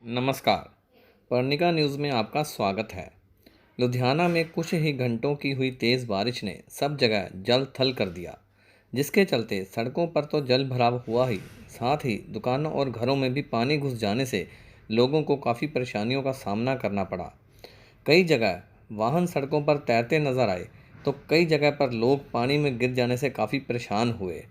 नमस्कार। पर्णिका न्यूज़ में आपका स्वागत है। लुधियाना में कुछ ही घंटों की हुई तेज़ बारिश ने सब जगह जल थल कर दिया, जिसके चलते सड़कों पर तो जल भराव हुआ ही, साथ ही दुकानों और घरों में भी पानी घुस जाने से लोगों को काफ़ी परेशानियों का सामना करना पड़ा। कई जगह वाहन सड़कों पर तैरते नजर आए, तो कई जगह पर लोग पानी में गिर जाने से काफ़ी परेशान हुए।